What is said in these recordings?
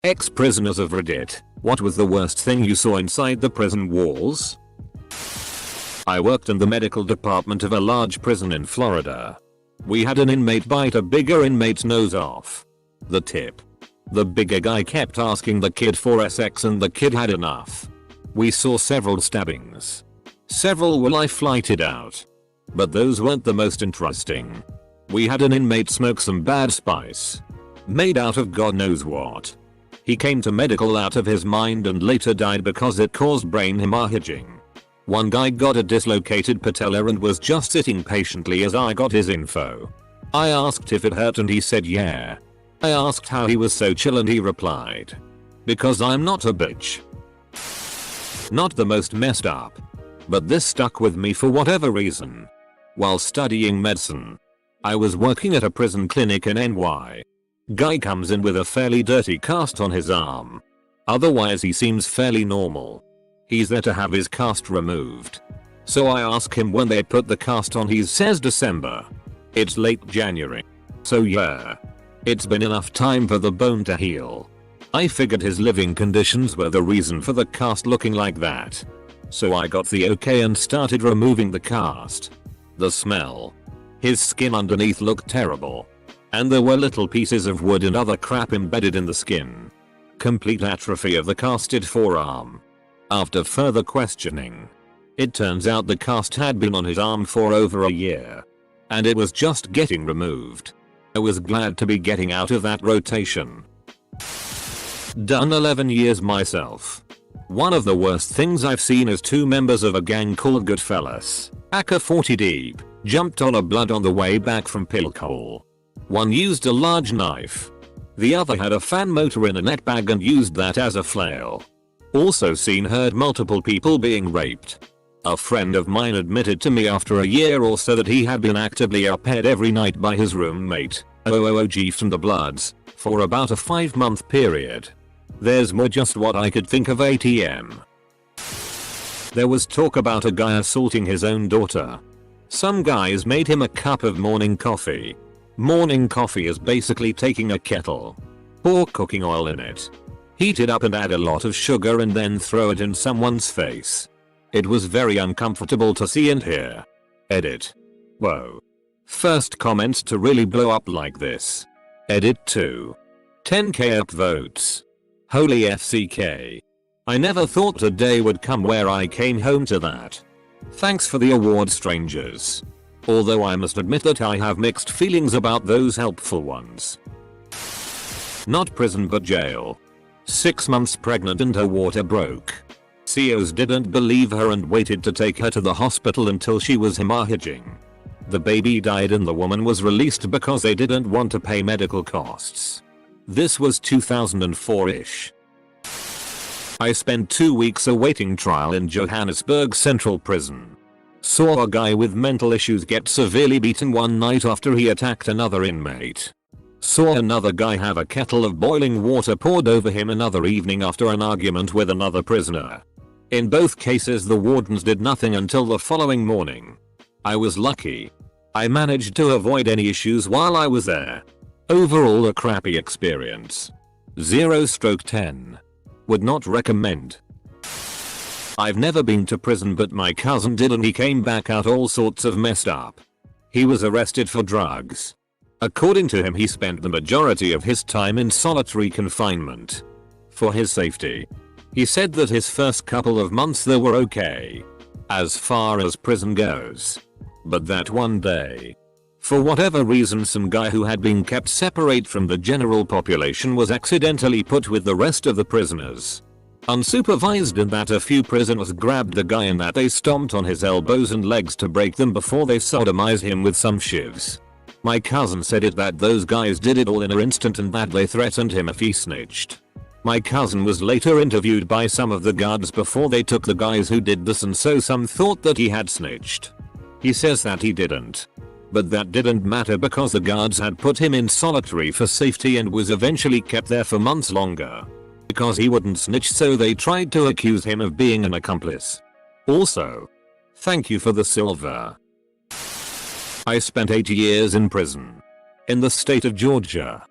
Ex-prisoners of Reddit, what was the worst thing you saw inside the prison walls? I worked in the medical department of a large prison in Florida. We had an inmate bite a bigger inmate's nose off. The tip. The bigger guy kept asking the kid for sex and the kid had enough. We saw several stabbings. Several were life-flighted out. But those weren't the most interesting. We had an inmate smoke some bad spice. Made out of God knows what. He came to medical out of his mind and later died because it caused brain hemorrhaging. One guy got a dislocated patella and was just sitting patiently as I got his info. I asked if it hurt and he said yeah. I asked how he was so chill and he replied, "Because I'm not a bitch." Not the most messed up. But this stuck with me for whatever reason. While studying medicine, I was working at a prison clinic in NY. Guy comes in with a fairly dirty cast on his arm. Otherwise he seems fairly normal. He's there to have his cast removed. So I ask him when they put the cast on. He says December. It's late January. So yeah. It's been enough time for the bone to heal. I figured his living conditions were the reason for the cast looking like that. So I got the okay and started removing the cast. The smell. His skin underneath looked terrible. And there were little pieces of wood and other crap embedded in the skin. Complete atrophy of the casted forearm. After further questioning, it turns out the cast had been on his arm for over a year. And it was just getting removed. I was glad to be getting out of that rotation. Done 11 years myself. One of the worst things I've seen is two members of a gang called Goodfellas, aka 40 Deep, jumped on a blood on the way back from Pilk Hole. One used a large knife. The other had a fan motor in a net bag and used that as a flail. Also seen heard multiple people being raped. A friend of mine admitted to me after a year or so that he had been actively upped every night by his roommate, OOG from the Bloods, for about a 5-month period. There's more just what I could think of ATM. There was talk about a guy assaulting his own daughter. Some guys made him a cup of morning coffee. Morning coffee is basically taking a kettle, pour cooking oil in it, heat it up and add a lot of sugar and then throw it in someone's face. It was very uncomfortable to see and hear. Edit. Whoa. First comments to really blow up like this. Edit 2. 10k upvotes. Holy FCK. I never thought a day would come where I came home to that. Thanks for the award, strangers. Although I must admit that I have mixed feelings about those helpful ones. Not prison but jail. 6 months pregnant and her water broke. COs didn't believe her and waited to take her to the hospital until she was hemorrhaging. The baby died and the woman was released because they didn't want to pay medical costs. This was 2004-ish. I spent 2 weeks awaiting trial in Johannesburg Central Prison. Saw a guy with mental issues get severely beaten one night after he attacked another inmate. Saw another guy have a kettle of boiling water poured over him another evening after an argument with another prisoner. In both cases the wardens did nothing until the following morning. I was lucky. I managed to avoid any issues while I was there. Overall a crappy experience. 0/10. Would not recommend. I've never been to prison but my cousin did and he came back out all sorts of messed up. He was arrested for drugs. According to him he spent the majority of his time in solitary confinement. For his safety. He said that his first couple of months there were okay. As far as prison goes. But that one day, for whatever reason some guy who had been kept separate from the general population was accidentally put with the rest of the prisoners. Unsupervised, and that a few prisoners grabbed the guy and that they stomped on his elbows and legs to break them before they sodomized him with some shivs. My cousin said that those guys did it all in an instant and that they threatened him if he snitched. My cousin was later interviewed by some of the guards before they took the guys who did this and so some thought that he had snitched. He says that he didn't. But that didn't matter because the guards had put him in solitary for safety and was eventually kept there for months longer. Because he wouldn't snitch so they tried to accuse him of being an accomplice. Also, thank you for the silver. I spent 8 years in prison. In the state of Georgia.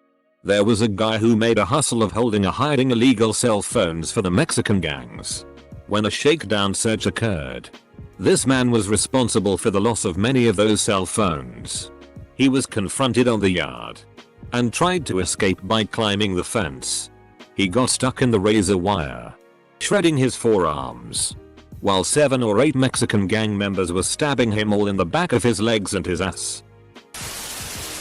There was a guy who made a hustle of holding or hiding illegal cell phones for the Mexican gangs. When a shakedown search occurred, this man was responsible for the loss of many of those cell phones. He was confronted on the yard and tried to escape by climbing the fence. He got stuck in the razor wire, shredding his forearms, while 7 or 8 Mexican gang members were stabbing him all in the back of his legs and his ass.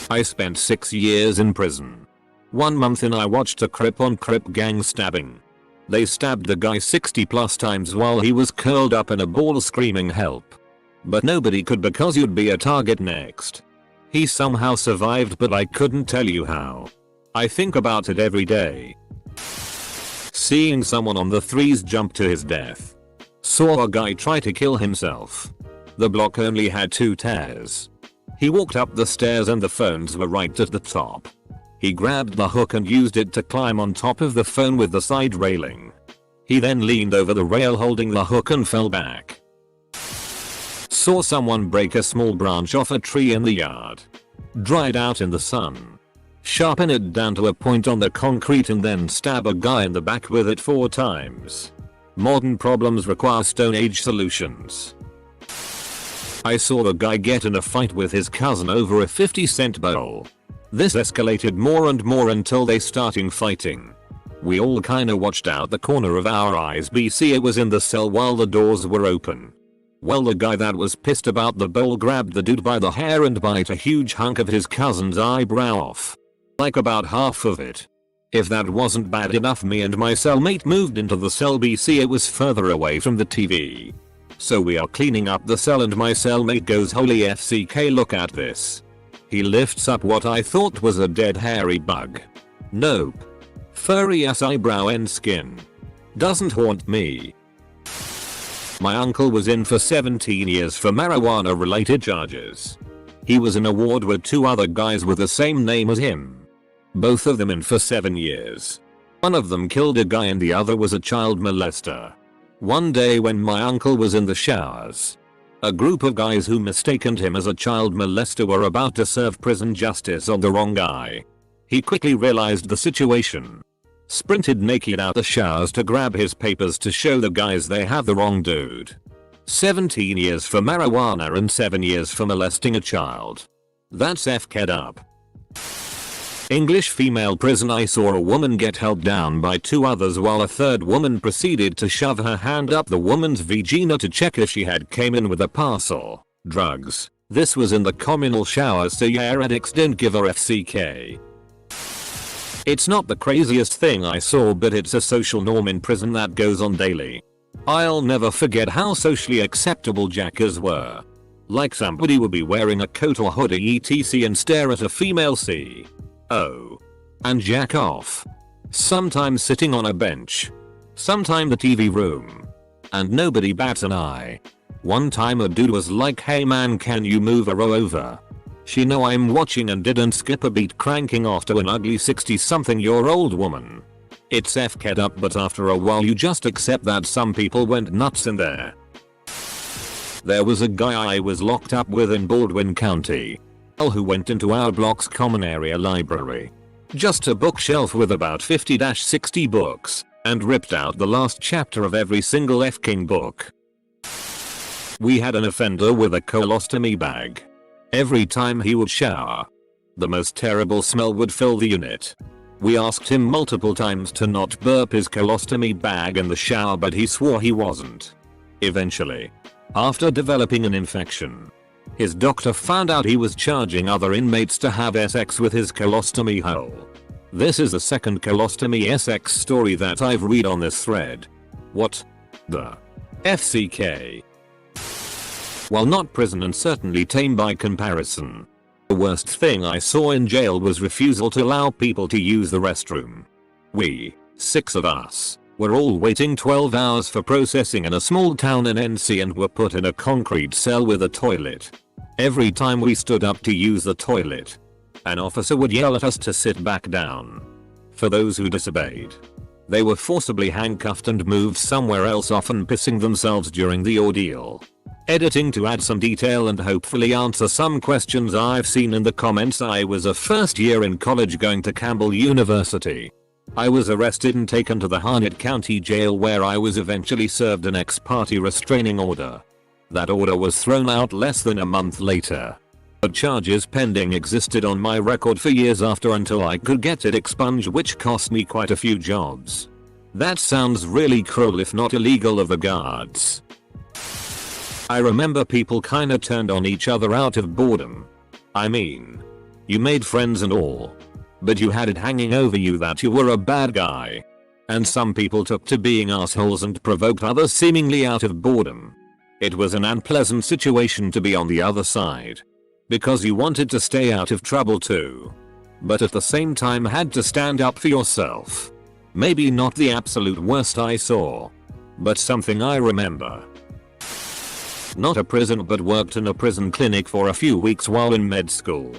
I spent 6 years in prison. 1 month in, I watched a Crip on Crip gang stabbing. They stabbed the guy 60+ times while he was curled up in a ball screaming help. But nobody could because you'd be a target next. He somehow survived, but I couldn't tell you how. I think about it every day. Seeing someone on the threes jump to his death. Saw a guy try to kill himself. The block only had 2 stairs. He walked up the stairs and the phones were right at the top. He grabbed the hook and used it to climb on top of the phone with the side railing. He then leaned over the rail holding the hook and fell back. Saw someone break a small branch off a tree in the yard. Dried out in the sun. Sharpen it down to a point on the concrete and then stab a guy in the back with it 4 times. Modern problems require Stone Age solutions. I saw a guy get in a fight with his cousin over a 50-cent bowl. This escalated more and more until they started fighting. We all kinda watched out the corner of our eyes. BC it was in the cell while the doors were open. Well, the guy that was pissed about the bowl grabbed the dude by the hair and bite a huge hunk of his cousin's eyebrow off. Like about half of it. If that wasn't bad enough, me and my cellmate moved into the cell. BC it was further away from the TV. So we are cleaning up the cell and my cellmate goes, "Holy FCK, look at this." He lifts up what I thought was a dead hairy bug. Nope. Furry ass eyebrow and skin. Doesn't haunt me. My uncle was in for 17 years for marijuana related charges. He was in a ward with 2 other guys with the same name as him. Both of them in for 7 years. One of them killed a guy and the other was a child molester. One day when my uncle was in the showers, a group of guys who mistaken him as a child molester were about to serve prison justice on the wrong guy. He quickly realized the situation. Sprinted naked out the showers to grab his papers to show the guys they have the wrong dude. 17 years for marijuana and 7 years for molesting a child. That's FK'd up. English female prison. I saw a woman get held down by 2 others while a third woman proceeded to shove her hand up the woman's vagina to check if she had came in with a parcel. Drugs. This was in the communal shower, so yeah, addicts didn't give her FCK. It's not the craziest thing I saw, but it's a social norm in prison that goes on daily. I'll never forget how socially acceptable jackers were. Like somebody would be wearing a coat or hoodie etc and stare at a female CO and jack off. Sometimes sitting on a bench. Sometime the TV room. And nobody bats an eye. One time a dude was like, "Hey man, can you move a row over?" She know I'm watching and didn't skip a beat, cranking off to an ugly 60-something-year-old woman. It's FK'd up, but after a while you just accept that some people went nuts in there. There was a guy I was locked up with in Baldwin County who went into our block's common area library. Just a bookshelf with about 50-60 books, and ripped out the last chapter of every single F-King book. We had an offender with a colostomy bag. Every time he would shower, the most terrible smell would fill the unit. We asked him multiple times to not burp his colostomy bag in the shower, but he swore he wasn't. Eventually, after developing an infection, his doctor found out he was charging other inmates to have sex with his colostomy hole. This is the second colostomy sex story that I've read on this thread. What the FCK? While not prison and certainly tame by comparison, the worst thing I saw in jail was refusal to allow people to use the restroom. We, 6 of us, were all waiting 12 hours for processing in a small town in NC and were put in a concrete cell with a toilet. Every time we stood up to use the toilet, an officer would yell at us to sit back down. For those who disobeyed, they were forcibly handcuffed and moved somewhere else, often pissing themselves during the ordeal. Editing to add some detail and hopefully answer some questions I've seen in the comments. I was a first year in college going to Campbell University. I was arrested and taken to the Harnett County Jail, where I was eventually served an ex parte restraining order. That order was thrown out less than a month later. But charges pending existed on my record for years after until I could get it expunged, which cost me quite a few jobs. That sounds really cruel if not illegal of the guards. I remember people kinda turned on each other out of boredom. I mean, you made friends and all, but you had it hanging over you that you were a bad guy. And some people took to being assholes and provoked others seemingly out of boredom. It was an unpleasant situation to be on the other side, because you wanted to stay out of trouble too, but at the same time had to stand up for yourself. Maybe not the absolute worst I saw, but something I remember. Not a prison, but worked in a prison clinic for a few weeks while in med school.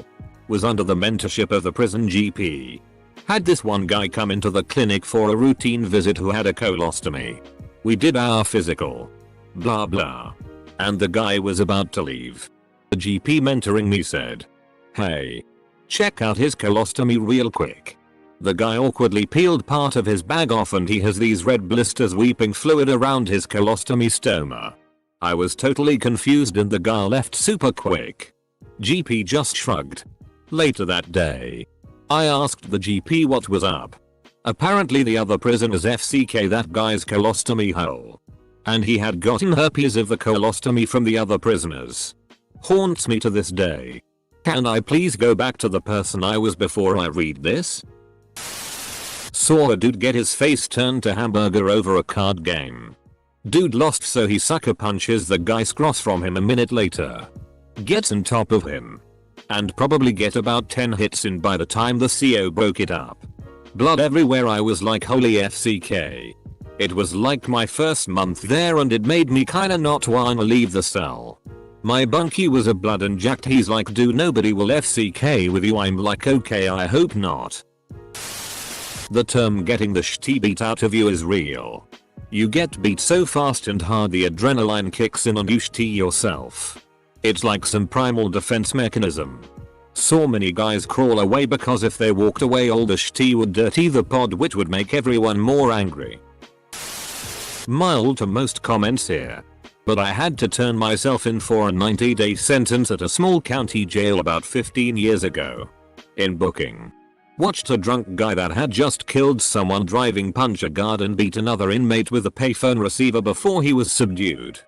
Was under the mentorship of the prison GP. Had this one guy come into the clinic for a routine visit who had a colostomy. We did our physical. Blah blah. And the guy was about to leave. The GP mentoring me said, "Hey, check out his colostomy real quick." The guy awkwardly peeled part of his bag off and he has these red blisters weeping fluid around his colostomy stoma. I was totally confused and the guy left super quick. GP just shrugged. Later that day, I asked the GP what was up. Apparently the other prisoners FCK that guy's colostomy hole. And he had gotten herpes of the colostomy from the other prisoners. Haunts me to this day. Can I please go back to the person I was before I read this? Saw a dude get his face turned to hamburger over a card game. Dude lost, so he sucker punches the guy's cross from him a minute later. Gets on top of him. And probably get about 10 hits in by the time the CO broke it up. Blood everywhere. I was like, holy FCK. It was like my first month there and it made me kinda not wanna leave the cell. My bunkie was a blood and jacked. He's like, dude, nobody will FCK with you. I'm like, okay, I hope not. The term getting the shit beat out of you is real. You get beat so fast and hard the adrenaline kicks in and you shit yourself. It's like some primal defense mechanism. Saw many guys crawl away because if they walked away all the shit would dirty the pod, which would make everyone more angry. Mild to most comments here, but I had to turn myself in for a 90-day sentence at a small county jail about 15 years ago. In booking, watched a drunk guy that had just killed someone driving punch a guard and beat another inmate with a payphone receiver before he was subdued.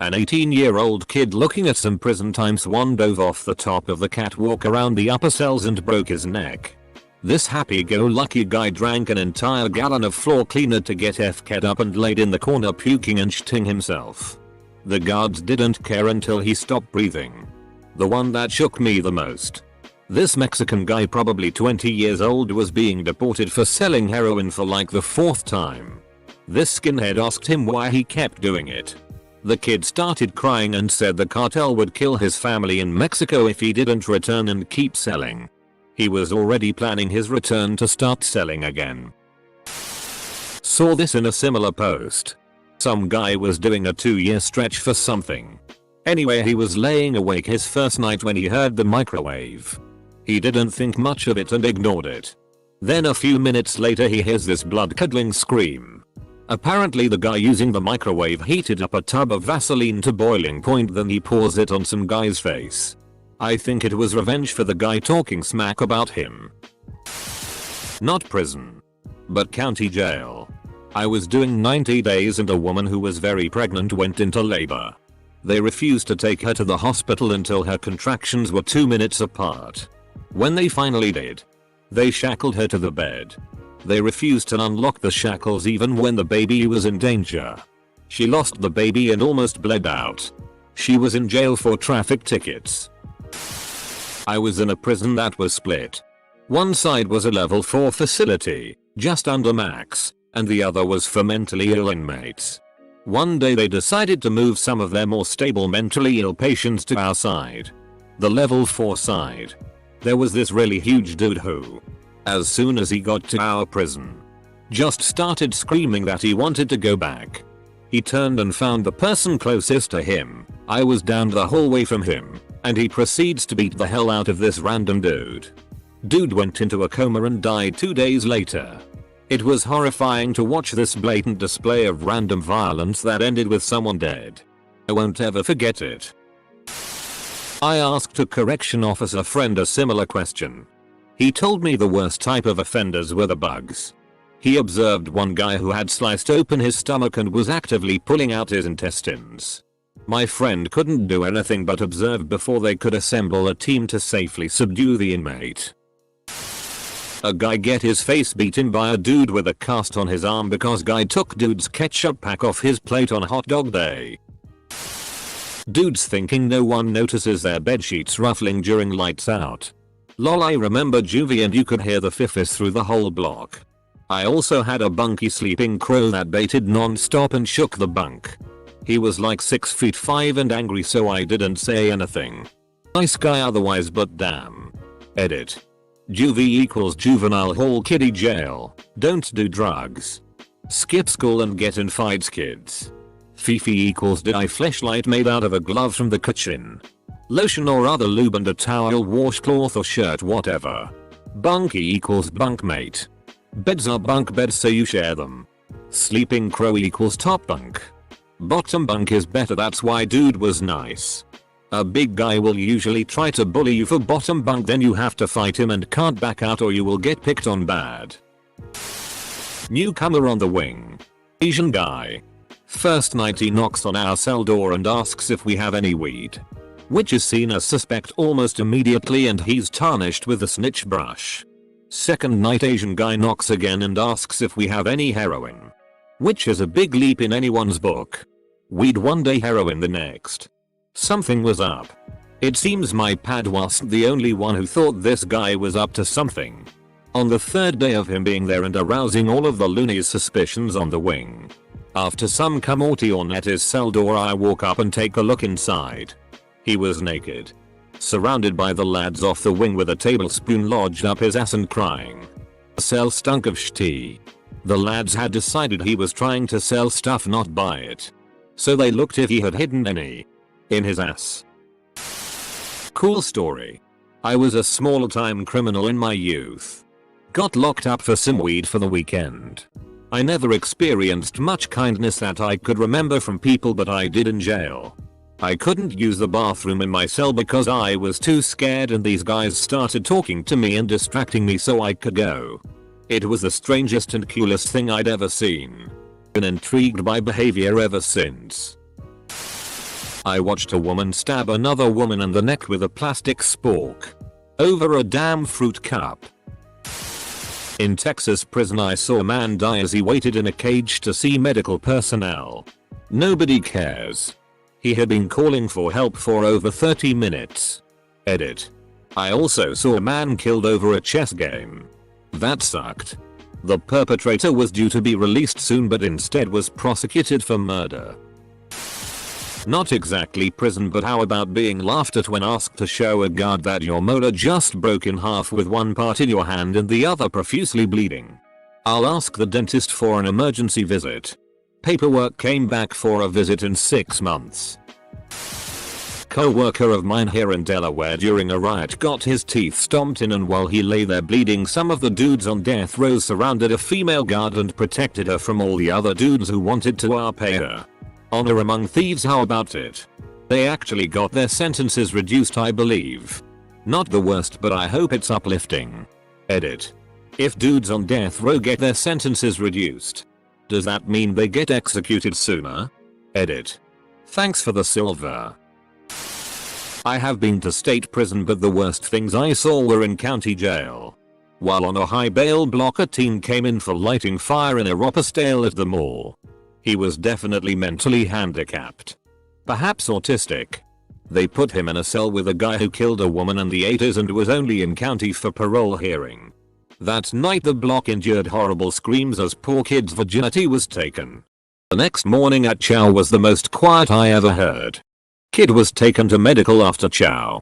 An 18-year-old kid looking at some prison time swan dove off the top of the catwalk around the upper cells and broke his neck. This happy-go-lucky guy drank an entire gallon of floor cleaner to get FK'd up and laid in the corner puking and shitting himself. The guards didn't care until he stopped breathing. The one that shook me the most. This Mexican guy, probably 20 years old, was being deported for selling heroin for like the 4th time. This skinhead asked him why he kept doing it. The kid started crying and said the cartel would kill his family in Mexico if he didn't return and keep selling. He was already planning his return to start selling again. Saw this in a similar post. Some guy was doing a 2-year stretch for something. Anyway, he was laying awake his first night when he heard the microwave. He didn't think much of it and ignored it. Then a few minutes later he hears this blood-curdling scream. Apparently the guy using the microwave heated up a tub of Vaseline to boiling point, then he pours it on some guy's face. I think it was revenge for the guy talking smack about him. Not prison, but county jail. I was doing 90 days and a woman who was very pregnant went into labor. They refused to take her to the hospital until her contractions were 2 minutes apart. When they finally did, they shackled her to the bed. They refused to unlock the shackles even when the baby was in danger. She lost the baby and almost bled out. She was in jail for traffic tickets. I was in a prison that was split. One side was a level 4 facility, just under max, and the other was for mentally ill inmates. One day they decided to move some of their more stable mentally ill patients to our side, the level 4 side. There was this really huge dude who, as soon as he got to our prison, just started screaming that he wanted to go back. He turned and found the person closest to him. I was down the hallway from him, and he proceeds to beat the hell out of this random dude. Dude went into a coma and died 2 days later. It was horrifying to watch this blatant display of random violence that ended with someone dead. I won't ever forget it. I asked a correction officer friend a similar question. He told me the worst type of offenders were the bugs. He observed one guy who had sliced open his stomach and was actively pulling out his intestines. My friend couldn't do anything but observe before they could assemble a team to safely subdue the inmate. A guy get his face beaten by a dude with a cast on his arm because guy took dude's ketchup pack off his plate on hot dog day. Dudes thinking no one notices their bedsheets ruffling during lights out. Lol, I remember juvie and you could hear the fiffis through the whole block. I also had a bunky sleeping crow that baited non-stop and shook the bunk. He was like 6'5" and angry, so I didn't say anything. Nice guy otherwise, but damn. Edit. Juvie equals juvenile hall kiddie jail. Don't do drugs. Skip school and get in fights, kids. Fifi equals dye fleshlight made out of a glove from the kitchen. Lotion or other lube and a towel, washcloth or shirt, whatever. Bunky equals bunkmate. Beds are bunk beds, so you share them. Sleeping crow equals top bunk. Bottom bunk is better, that's why dude was nice. A big guy will usually try to bully you for bottom bunk, then you have to fight him and can't back out or you will get picked on bad. Newcomer on the wing. Asian guy. First night he knocks on our cell door and asks if we have any weed. Which is seen as suspect almost immediately and he's tarnished with a snitch brush. Second night Asian guy knocks again and asks if we have any heroin. Which is a big leap in anyone's book. Weed one day, heroin the next. Something was up. It seems my pad wasn't the only one who thought this guy was up to something. On the third day of him being there and arousing all of the loonies' suspicions on the wing. After some commotion at his cell door, I walk up and take a look inside. He was naked. Surrounded by the lads off the wing with a tablespoon lodged up his ass and crying. The cell stunk of shitty. The lads had decided he was trying to sell stuff, not buy it. So they looked if he had hidden any in his ass. Cool story. I was a small time criminal in my youth. Got locked up for some weed for the weekend. I never experienced much kindness that I could remember from people, but I did in jail. I couldn't use the bathroom in my cell because I was too scared, and these guys started talking to me and distracting me so I could go. It was the strangest and coolest thing I'd ever seen. Been intrigued by behavior ever since. I watched a woman stab another woman in the neck with a plastic spork. Over a damn fruit cup. In Texas prison I saw a man die as he waited in a cage to see medical personnel. Nobody cares. He had been calling for help for over 30 minutes. Edit. I also saw a man killed over a chess game. That sucked. The perpetrator was due to be released soon, but instead was prosecuted for murder. Not exactly prison, but how about being laughed at when asked to show a guard that your molar just broke in half with one part in your hand and the other profusely bleeding? I'll ask the dentist for an emergency visit. Paperwork came back for a visit in 6 months. Co-worker of mine here in Delaware during a riot got his teeth stomped in, and while he lay there bleeding, some of the dudes on death row surrounded a female guard and protected her from all the other dudes who wanted to pay her. Honor among thieves, how about it? They actually got their sentences reduced, I believe. Not the worst, but I hope it's uplifting. Edit. If dudes on death row get their sentences reduced, does that mean they get executed sooner? Edit. Thanks for the silver. I have been to state prison, but the worst things I saw were in county jail. While on a high bail block, a teen came in for lighting fire in a Ropper at the mall. He was definitely mentally handicapped. Perhaps autistic. They put him in a cell with a guy who killed a woman in the 80s and was only in county for parole hearing. That night the block endured horrible screams as poor kid's virginity was taken. The next morning at chow was the most quiet I ever heard. Kid was taken to medical after chow.